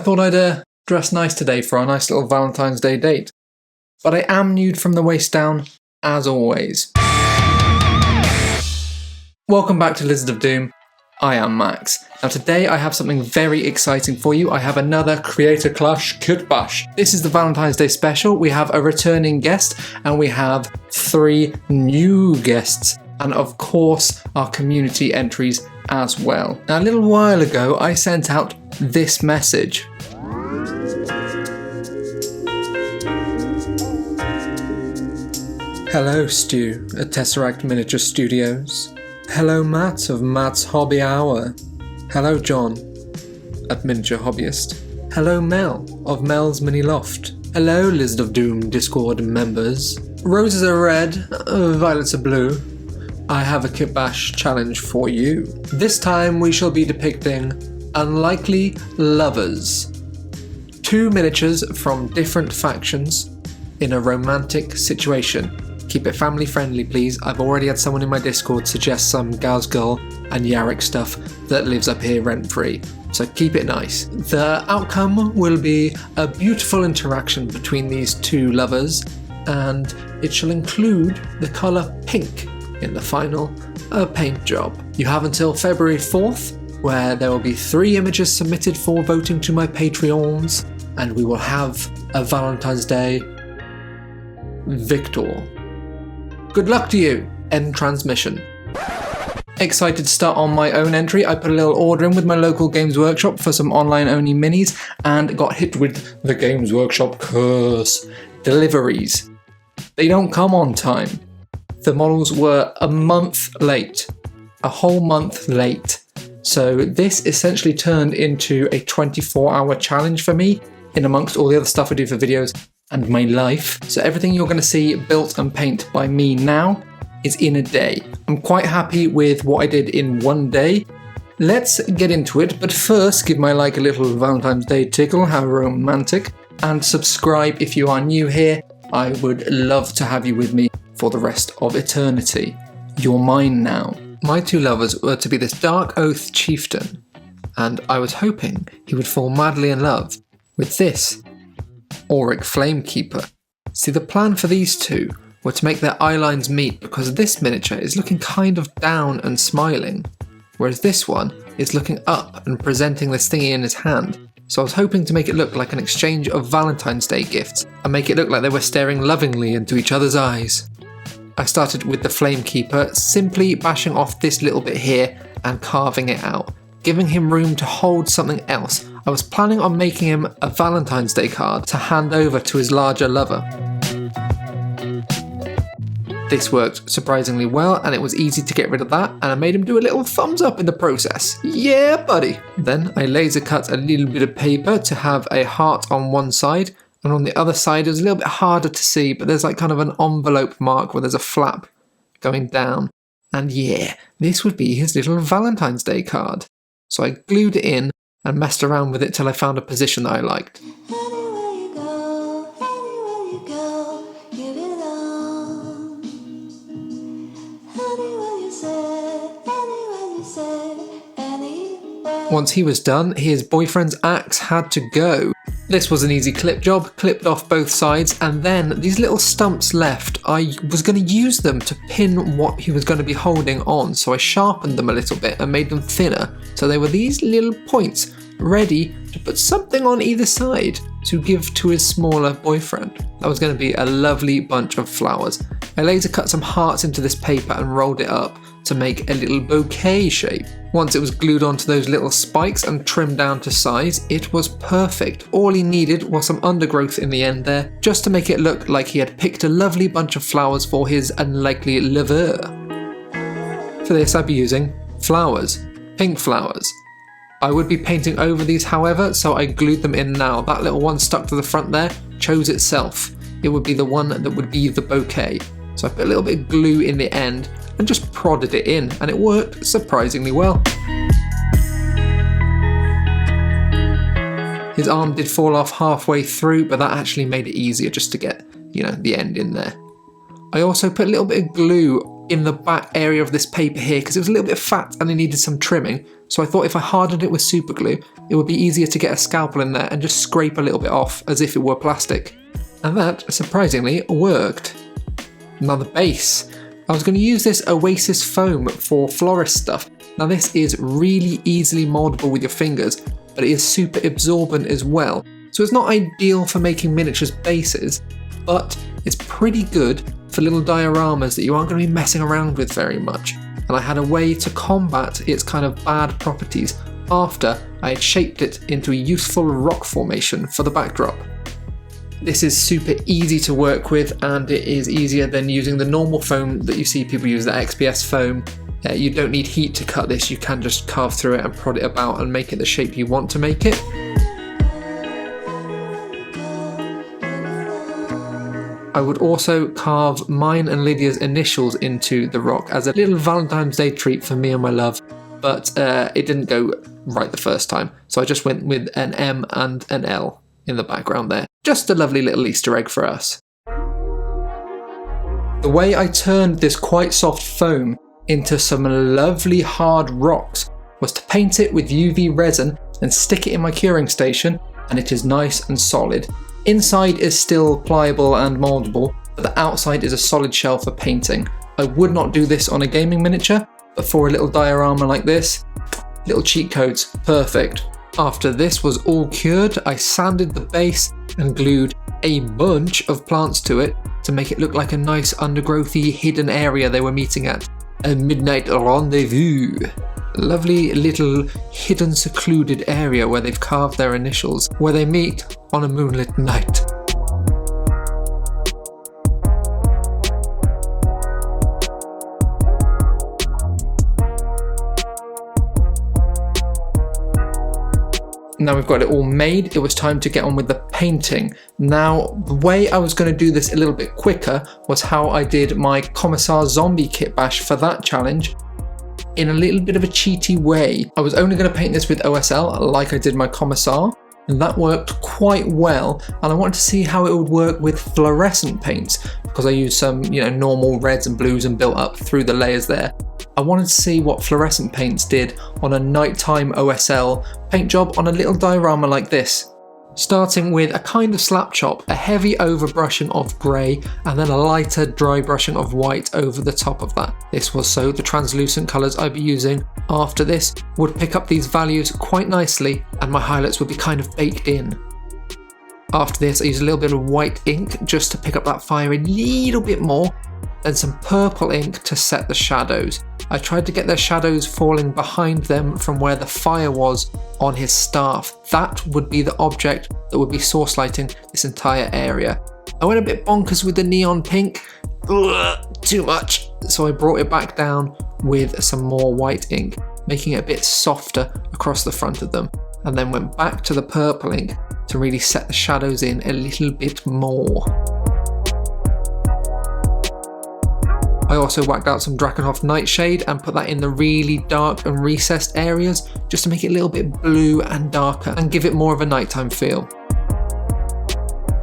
thought I'd dress nice today for our nice little Valentine's Day date. But I am nude from the waist down, as always. Welcome back to Lizard of Doom. I am Max. Now today I have something very exciting for you. I have another Creator Clash Kitbash. This is the Valentine's Day special. We have a returning guest and we have 3 new guests. And of course our community entries as well. Now a little while ago I sent out this message. Hello Stu at Tesseract Miniature Studios. Hello Matt of Matt's Hobby Hour. Hello John at Miniature Hobbyist. Hello Mel of Mel's Mini Loft. Hello Lizard of Doom Discord members. Roses are red, violets are blue. I have a Kitbash challenge for you. This time we shall be depicting unlikely lovers. 2 miniatures from different factions in a romantic situation. Keep it family friendly please. I've already had someone in my Discord suggest some Gals Girl and Yarrick stuff that lives up here rent free. So keep it nice. The outcome will be a beautiful interaction between these 2 lovers and it shall include the colour pink in the final paint job. You have until February 4th where there will be 3 images submitted for voting to my Patreons and we will have a Valentine's Day victor. Good luck to you. End transmission. Excited to start on my own entry. I put a little order in with my local Games Workshop for some online only minis and got hit with the Games Workshop curse. Deliveries. They don't come on time. The models were a month late. A whole month late. So this essentially turned into a 24-hour challenge for me in amongst all the other stuff I do for videos and my life. So everything you're going to see built and paint by me now is in a day. I'm quite happy with what I did in 1 day. Let's get into it, but first give my like a little Valentine's Day tickle, how romantic, and subscribe if you are new here. I would love to have you with me for the rest of eternity. You're mine now. My 2 lovers were to be this Dark Oath chieftain, and I was hoping he would fall madly in love with this Auric Flamekeeper. See, the plan for these 2 were to make their eye lines meet because this miniature is looking kind of down and smiling, whereas this one is looking up and presenting this thingy in his hand. So I was hoping to make it look like an exchange of Valentine's Day gifts and make it look like they were staring lovingly into each other's eyes. I started with the Flamekeeper, simply bashing off this little bit here and carving it out, giving him room to hold something else. I was planning on making him a Valentine's Day card to hand over to his larger lover. This worked surprisingly well and it was easy to get rid of that, and I made him do a little thumbs up in the process. Yeah buddy! Then I laser cut a little bit of paper to have a heart on one side, and on the other side it was a little bit harder to see, but there's like kind of an envelope mark where there's a flap going down. And yeah, this would be his little Valentine's Day card. So I glued it in and messed around with it till I found a position that I liked. Once he was done, his boyfriend's axe had to go. This was an easy clip job, clipped off both sides, and then these little stumps left, I was going to use them to pin what he was going to be holding on, so I sharpened them a little bit and made them thinner, so they were these little points ready to put something on either side to give to his smaller boyfriend. That was going to be a lovely bunch of flowers. I laser cut some hearts into this paper and rolled it up to make a little bouquet shape. Once it was glued onto those little spikes and trimmed down to size, it was perfect. All he needed was some undergrowth in the end there, just to make it look like he had picked a lovely bunch of flowers for his unlikely lover. For this I'd be using flowers, pink flowers. I would be painting over these however, so I glued them in now. That little one stuck to the front there chose itself. It would be the one that would be the bouquet. So I put a little bit of glue in the end and just prodded it in, and it worked surprisingly well. His arm did fall off halfway through, but that actually made it easier just to get, the end in there. I also put a little bit of glue in the back area of this paper here because it was a little bit fat and it needed some trimming. so I thought if I hardened it with super glue, it would be easier to get a scalpel in there and just scrape a little bit off as if it were plastic. And that, surprisingly, worked. Now the base. I was going to use this Oasis foam for florist stuff. Now this is really easily moldable with your fingers, but it is super absorbent as well. So it's not ideal for making miniatures bases, but it's pretty good for little dioramas that you aren't going to be messing around with very much. And I had a way to combat its kind of bad properties after I had shaped it into a useful rock formation for the backdrop. This is super easy to work with, and it is easier than using the normal foam that you see people use, the XPS foam. You don't need heat to cut this, you can just carve through it and prod it about and make it the shape you want to make it. I would also carve mine and Lydia's initials into the rock as a little Valentine's Day treat for me and my love, but it didn't go right the first time, so I just went with an M and an L in the background there. Just a lovely little Easter egg for us. The way I turned this quite soft foam into some lovely hard rocks was to paint it with UV resin and stick it in my curing station, and it is nice and solid. Inside is still pliable and moldable, but the outside is a solid shell for painting. I would not do this on a gaming miniature, but for a little diorama like this, little cheat codes, perfect. After this was all cured, I sanded the base and glued a bunch of plants to it to make it look like a nice undergrowthy hidden area they were meeting at. A midnight rendezvous. A lovely little hidden secluded area where they've carved their initials, where they meet on a moonlit night. Now we've got it all made, it was time to get on with the painting. Now, the way I was going to do this a little bit quicker was how I did my Commissar Zombie Kitbash for that challenge, in a little bit of a cheaty way. I was only going to paint this with OSL like I did my Commissar, and that worked quite well, and I wanted to see how it would work with fluorescent paints, because I used some, normal reds and blues and built up through the layers there. I wanted to see what fluorescent paints did on a nighttime OSL paint job on a little diorama like this. Starting with a kind of slap chop, a heavy overbrushing of grey, and then a lighter dry brushing of white over the top of that. This was so the translucent colours I'd be using after this would pick up these values quite nicely, and my highlights would be kind of baked in. After this, I used a little bit of white ink just to pick up that fire a little bit more, then some purple ink to set the shadows. I tried to get their shadows falling behind them from where the fire was on his staff. That would be the object that would be source lighting this entire area. I went a bit bonkers with the neon pink, too much, so I brought it back down with some more white ink, making it a bit softer across the front of them, and then went back to the purple ink to really set the shadows in a little bit more. I also whacked out some Drakenhof Nightshade and put that in the really dark and recessed areas just to make it a little bit blue and darker and give it more of a nighttime feel.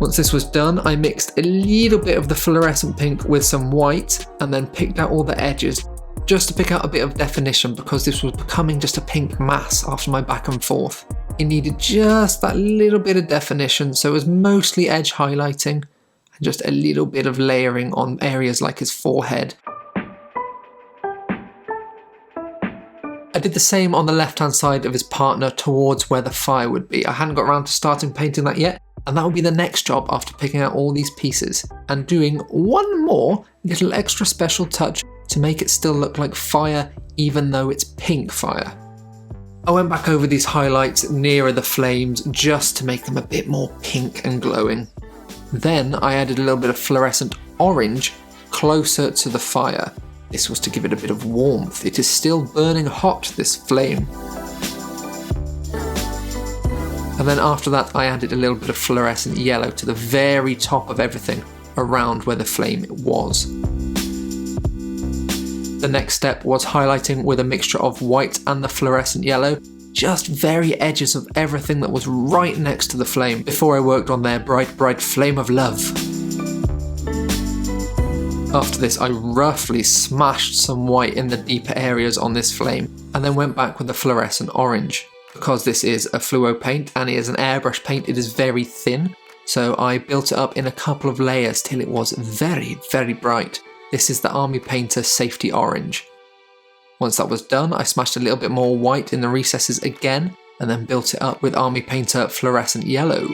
Once this was done, I mixed a little bit of the fluorescent pink with some white and then picked out all the edges just to pick out a bit of definition, because this was becoming just a pink mass after my back and forth. It needed just that little bit of definition, so it was mostly edge highlighting and just a little bit of layering on areas like his forehead. I did the same on the left hand side of his partner towards where the fire would be. I hadn't got around to starting painting that yet, and that would be the next job after picking out all these pieces and doing one more little extra special touch to make it still look like fire even though it's pink fire. I went back over these highlights nearer the flames just to make them a bit more pink and glowing. Then I added a little bit of fluorescent orange closer to the fire. This was to give it a bit of warmth. It is still burning hot, this flame. And then after that I added a little bit of fluorescent yellow to the very top of everything around where the flame was. The next step was highlighting with a mixture of white and the fluorescent yellow, just very edges of everything that was right next to the flame before I worked on their bright, bright flame of love. After this, I roughly smashed some white in the deeper areas on this flame, and then went back with the fluorescent orange. Because this is a fluo paint and it is an airbrush paint, it is very thin, so I built it up in a couple of layers till it was very, very bright. This is the Army Painter Safety Orange. Once that was done, I smashed a little bit more white in the recesses again, and then built it up with Army Painter Fluorescent Yellow.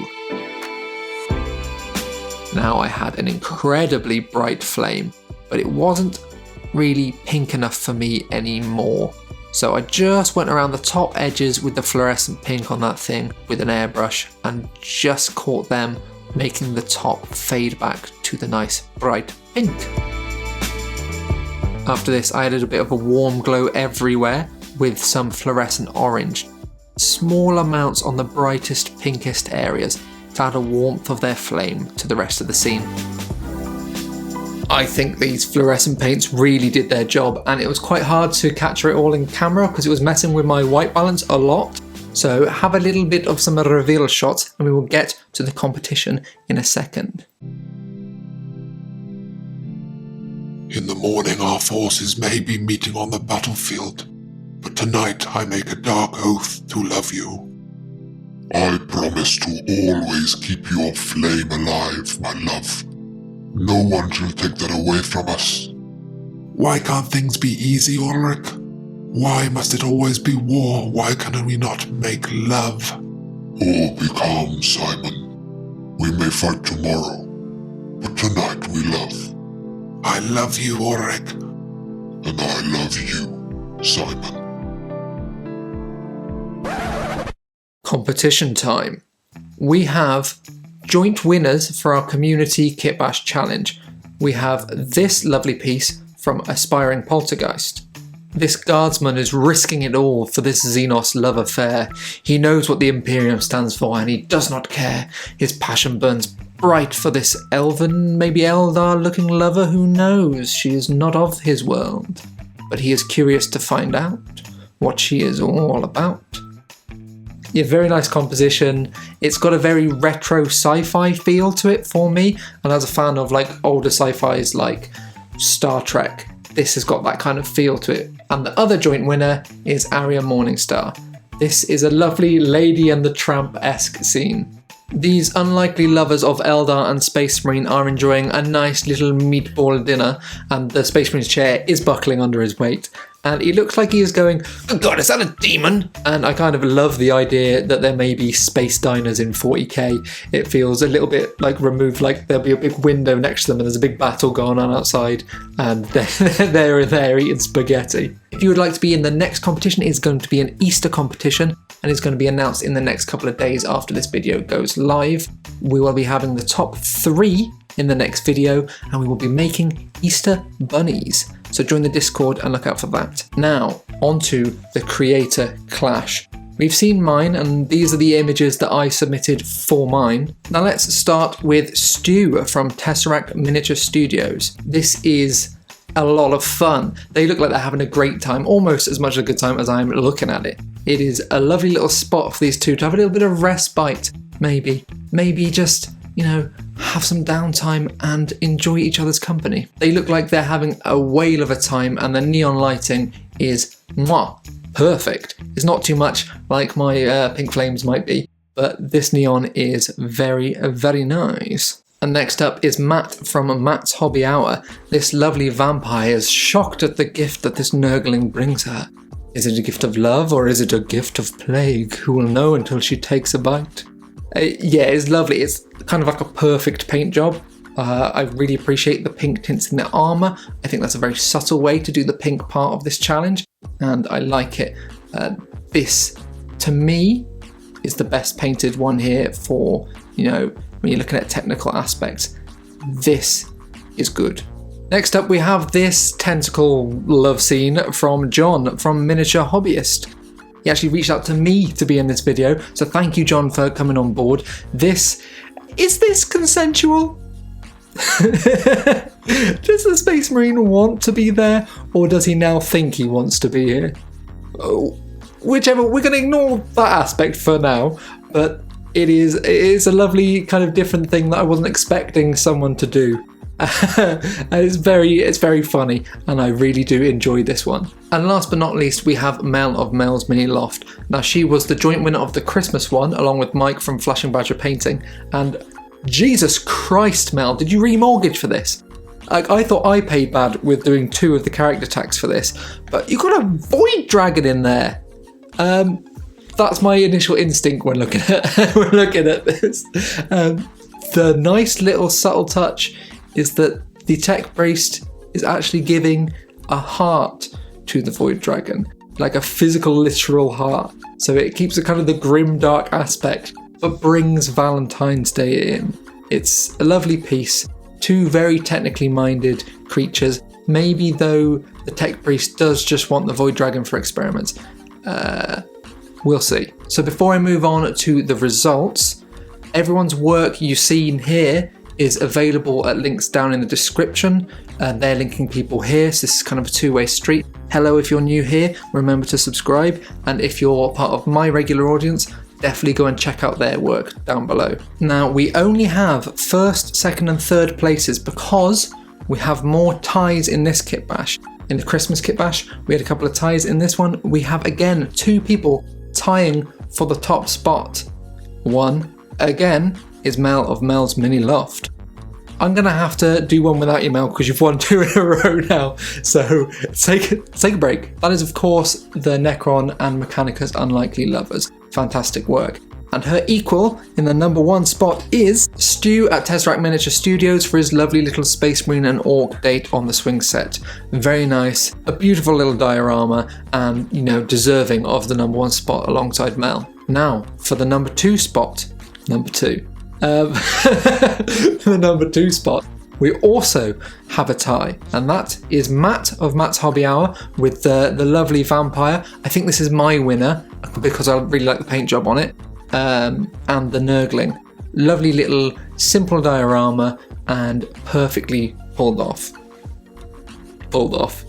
Now I had an incredibly bright flame, but it wasn't really pink enough for me anymore. So I just went around the top edges with the fluorescent pink on that thing with an airbrush and just caught them, making the top fade back to the nice bright pink. After this, I added a bit of a warm glow everywhere with some fluorescent orange. Small amounts on the brightest, pinkest areas to add a warmth of their flame to the rest of the scene. I think these fluorescent paints really did their job, and it was quite hard to capture it all in camera because it was messing with my white balance a lot. So have a little bit of some reveal shots and we will get to the competition in a second. In the morning our forces may be meeting on the battlefield, but tonight I make a dark oath to love you. I promise to always keep your flame alive, my love. No one shall take that away from us. Why can't things be easy, Ulrich? Why must it always be war? Why can we not make love? Oh, be calm, Simon. We may fight tomorrow, but tonight we love. I love you, Ulrich. And I love you, Simon. Competition time. We have joint winners for our community Kitbash challenge. We have this lovely piece from Aspiring Poltergeist. This guardsman is risking it all for this Xenos love affair. He knows what the Imperium stands for and he does not care. His passion burns bright for this elven, maybe Eldar looking lover, who knows? She is not of his world. But he is curious to find out what she is all about. Yeah, very nice composition. It's got a very retro sci-fi feel to it for me, and as a fan of like older sci-fis like Star Trek, this has got that kind of feel to it. And the other joint winner is Arya Morningstar. This is a lovely Lady and the Tramp-esque scene. These unlikely lovers of Eldar and Space Marine are enjoying a nice little meatball dinner, and the Space Marine's chair is buckling under his weight. And he looks like he is going, "Oh God, is that a demon?" And I kind of love the idea that there may be space diners in 40k. It feels a little bit like removed, like there'll be a big window next to them and there's a big battle going on outside and they're eating spaghetti. If you would like to be in the next competition, it's going to be an Easter competition and it's going to be announced in the next couple of days after this video goes live. We will be having the top 3 in the next video and we will be making Easter bunnies. So join the Discord and look out for that. Now, onto the creator clash. We've seen mine and these are the images that I submitted for mine. Now let's start with Stu from Tesseract Miniature Studios. This is a lot of fun. They look like they're having a great time, almost as much a good time as I'm looking at it. It is a lovely little spot for these two to have a little bit of respite, maybe just, you know, have some downtime and enjoy each other's company. They look like they're having a whale of a time and the neon lighting is perfect. It's not too much like my pink flames might be, but this neon is very, very nice. And next up is Matt from Matt's Hobby Hour. This lovely vampire is shocked at the gift that this nurgling brings her. Is it a gift of love or is it a gift of plague? Who will know until she takes a bite? Yeah, it's lovely. It's kind of like a perfect paint job. I really appreciate the pink tints in the armour. I think that's a very subtle way to do the pink part of this challenge, and I like it. This, to me, is the best painted one here for, you know, when you're looking at technical aspects. This is good. Next up, we have this tentacle love scene from John from Miniature Hobbyist. He actually reached out to me to be in this video, so thank you, John, for coming on board. Is this consensual? Does the Space Marine want to be there, or does he now think he wants to be here? Oh, whichever, we're going to ignore that aspect for now, but it is a lovely kind of different thing that I wasn't expecting someone to do. And it's very funny, and I really do enjoy this one. And last but not least, we have Mel of Mel's Mini Loft. Now, she was the joint winner of the Christmas one, along with Mike from Flashing Badger Painting. And Jesus Christ, Mel, did you remortgage for this? Like, I thought I paid bad with doing 2 of the character tags for this, but you got a Void Dragon in there. That's my initial instinct when looking at this. The nice little subtle touch is that the tech priest is actually giving a heart to the Void Dragon, like a physical, literal heart. So it keeps a kind of the grim, dark aspect, but brings Valentine's Day in. It's a lovely piece. 2 very technically minded creatures. Maybe though the tech priest does just want the Void Dragon for experiments. We'll see. So before I move on to the results, everyone's work you've seen here is available at links down in the description. They're linking people here, so this is kind of a 2-way street. Hello, if you're new here, remember to subscribe, and if you're part of my regular audience, definitely go and check out their work down below. Now, we only have 1st, 2nd and 3rd places because we have more ties in this kit bash. In the Christmas kit bash, we had a couple of ties. In this one, we have again 2 people tying for the top spot. One, again, is Mel of Mel's Mini Loft. I'm gonna have to do one without you, Mel, because you've won 2 in a row now. So take a break. That is, of course, the Necron and Mechanicus Unlikely Lovers. Fantastic work. And her equal in the number 1 spot is Stu at Tesseract Miniature Studios for his lovely little Space Marine and Orc date on the swing set. Very nice, a beautiful little diorama, and, you know, deserving of the number 1 spot alongside Mel. Now, for the number 2 spot, number 2. The number 2 spot, we also have a tie, and that is Matt of Matt's Hobby Hour with the lovely vampire. I think this is my winner because I really like the paint job on it. And the Nurgling. Lovely little simple diorama and perfectly pulled off.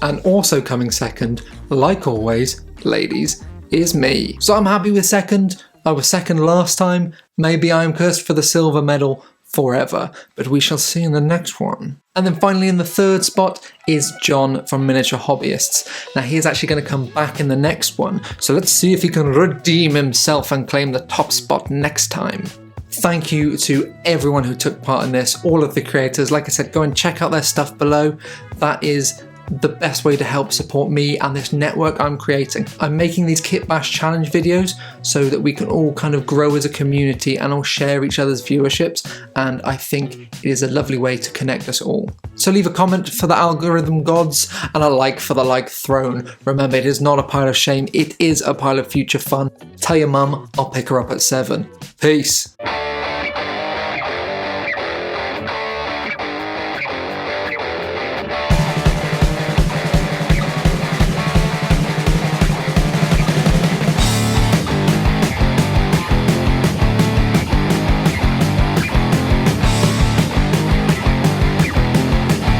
And also coming second, like always, ladies, is me. So I'm happy with second. I was second last time. Maybe I am cursed for the silver medal forever, but we shall see in the next one. And then finally in the 3rd spot is John from Miniature Hobbyists. Now he is actually going to come back in the next one, so let's see if he can redeem himself and claim the top spot next time. Thank you to everyone who took part in this, all of the creators. Like I said, go and check out their stuff below. That is the best way to help support me and this network I'm creating. I'm making these Kit Bash challenge videos so that we can all kind of grow as a community and all share each other's viewerships, and I think it is a lovely way to connect us all. So leave a comment for the algorithm gods and a like for the like throne. Remember, it is not a pile of shame, it is a pile of future fun. Tell your mum I'll pick her up at 7. Peace.